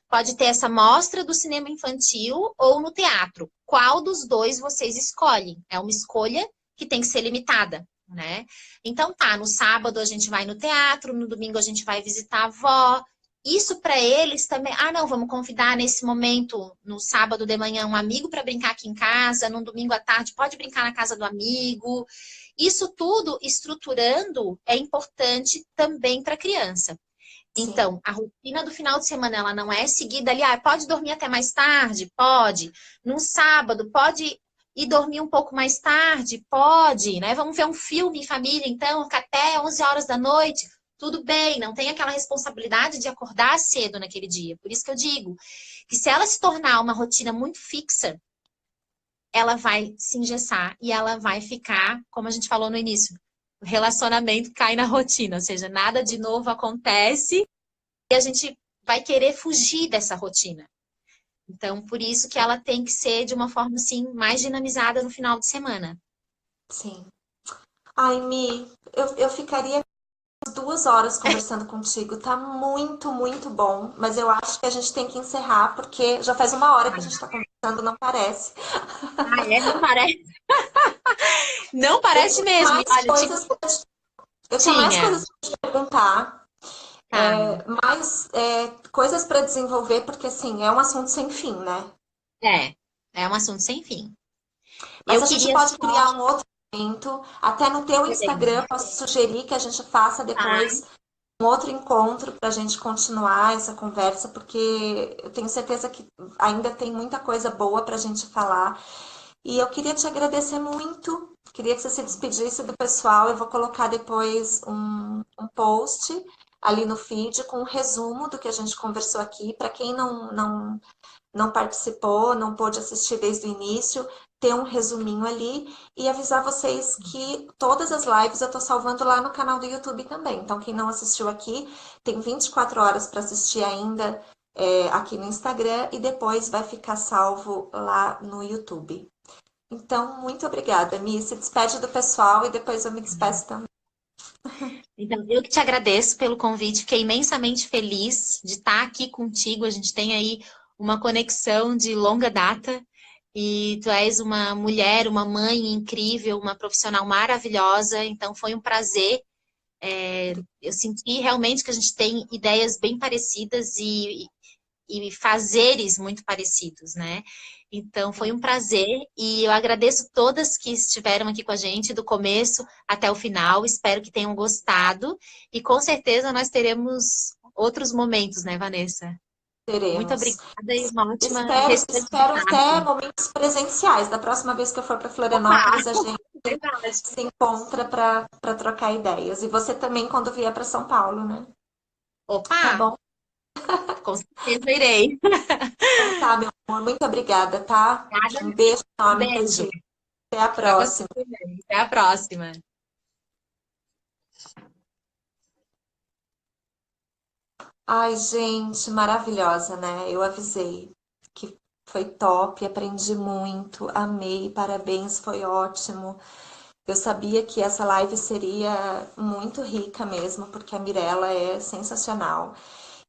B: pode ter essa mostra do cinema infantil ou no teatro. Qual dos dois vocês escolhem? É uma escolha que tem que ser limitada, né? Então tá, no sábado a gente vai no teatro, no domingo a gente vai visitar a avó. Isso para eles também. Ah, não, vamos convidar nesse momento, no sábado de manhã, um amigo para brincar aqui em casa, no domingo à tarde pode brincar na casa do amigo. Isso tudo estruturando é importante também para a criança.
A: Sim.
B: Então, a rotina do final de semana, ela não é seguida ali, pode dormir até mais tarde? Pode. Num sábado, pode ir dormir um pouco mais tarde? Pode, né? Vamos ver um filme em família, então, até 11 horas da noite? Tudo bem, não tem aquela responsabilidade de acordar cedo naquele dia. Por isso que eu digo que se ela se tornar uma rotina muito fixa, ela vai se engessar e ela vai ficar, como a gente falou no início, o relacionamento cai na rotina, ou seja, nada de novo acontece e a gente vai querer fugir dessa rotina. Então, por isso que ela tem que ser de uma forma assim mais dinamizada no final de semana.
A: Sim. Ai, Mi, eu ficaria 2 horas conversando contigo. Tá muito, muito bom. Mas eu acho que a gente tem que encerrar, porque já faz 1 hora que a gente tá conversando, não parece.
B: Ah, é? Não parece? Não
A: Eu
B: parece
A: tinha
B: mesmo.
A: mais
B: Olha,
A: coisas, eu tinha mais
B: tinha.
A: coisas para te perguntar,
B: Tá.
A: mais coisas para desenvolver, porque assim, é um assunto sem fim, né?
B: É. É um assunto sem fim.
A: Mas
B: Eu
A: a gente
B: queria
A: pode
B: só.
A: criar um outro evento, até no teu Instagram, posso sugerir que a gente faça
B: Tá.
A: depois um outro encontro para a gente continuar essa conversa, porque eu tenho certeza que ainda tem muita coisa boa para a gente falar. E eu queria te agradecer muito, queria que você se despedisse do pessoal. Eu vou colocar depois um post ali no feed com um resumo do que a gente conversou aqui, para quem não participou, não pôde assistir desde o início, ter um resuminho ali e avisar vocês que todas as lives eu tô salvando lá no canal do YouTube também. Então, quem não assistiu aqui, tem 24 horas para assistir ainda aqui no Instagram e depois vai ficar salvo lá no YouTube. Então, muito obrigada, Mi. Se despede do pessoal e depois eu me despeço também.
B: Então, eu que te agradeço pelo convite, fiquei imensamente feliz de estar aqui contigo. A gente tem aí uma conexão de longa data e tu és uma mulher, uma mãe incrível, uma profissional maravilhosa. Então, foi um prazer. Eu senti realmente que a gente tem ideias bem parecidas e fazeres muito parecidos, né? Então, foi um prazer e eu agradeço todas que estiveram aqui com a gente do começo até o final. Espero que tenham gostado e com certeza nós teremos outros momentos, né, Vanessa? Muito
A: Teremos.
B: obrigada e uma ótima restante de
A: Espero até
B: tarde.
A: momentos presenciais. Da próxima vez que eu for para
B: Opa!
A: Florianópolis, a gente
B: Verdade.
A: se encontra para trocar ideias. E você também quando vier para São Paulo, né? Tá
B: Opa!
A: bom?
B: Com certeza irei.
A: Então tá, meu amor. Muito obrigada, tá?
B: Obrigada.
A: Um beijo
B: Um
A: enorme para
B: beijo
A: ti. Até a
B: para você
A: próxima.
B: também. Até a próxima.
A: Ai, gente, maravilhosa, né? Eu avisei que foi top, aprendi muito, amei, parabéns, foi ótimo. Eu sabia que essa live seria muito rica mesmo, porque a Mirella é sensacional.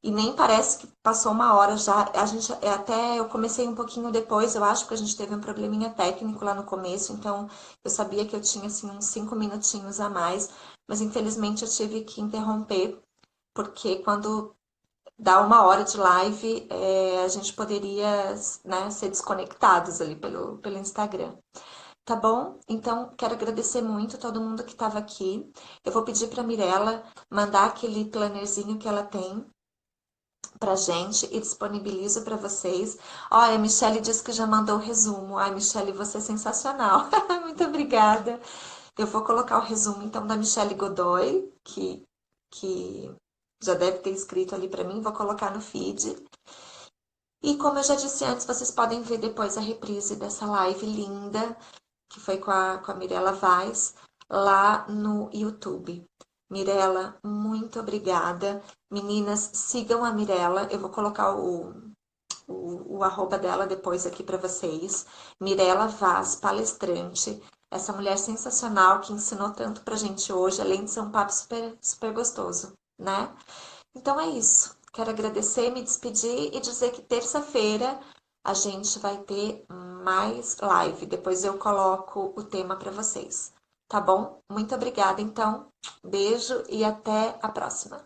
A: E nem parece que passou uma hora já. A gente até eu comecei um pouquinho depois, eu acho que a gente teve um probleminha técnico lá no começo, então eu sabia que eu tinha assim uns 5 minutinhos a mais, mas infelizmente eu tive que interromper, porque quando dá uma hora de live, a gente poderia, né, ser desconectados ali pelo Instagram. Tá bom? Então, quero agradecer muito todo mundo que estava aqui. Eu vou pedir para a Mirella mandar aquele plannerzinho que ela tem pra gente e disponibilizo para vocês. Ó, a Michelle disse que já mandou o resumo. Ai, Michelle, você é sensacional. Muito obrigada. Eu vou colocar o resumo então da Michelle Godoy, que já deve ter escrito ali para mim, vou colocar no feed. E como eu já disse antes, vocês podem ver depois a reprise dessa live linda, que foi com a Mirella Vaz, lá no YouTube. Mirella, muito obrigada. Meninas, sigam a Mirella. Eu vou colocar o arroba dela depois aqui para vocês. Mirella Vaz, palestrante. Essa mulher sensacional que ensinou tanto pra gente hoje, além de ser um papo super, super gostoso, né? Então é isso. Quero agradecer, me despedir e dizer que terça-feira a gente vai ter mais live. Depois eu coloco o tema para vocês. Tá bom? Muito obrigada, então. Beijo e até a próxima.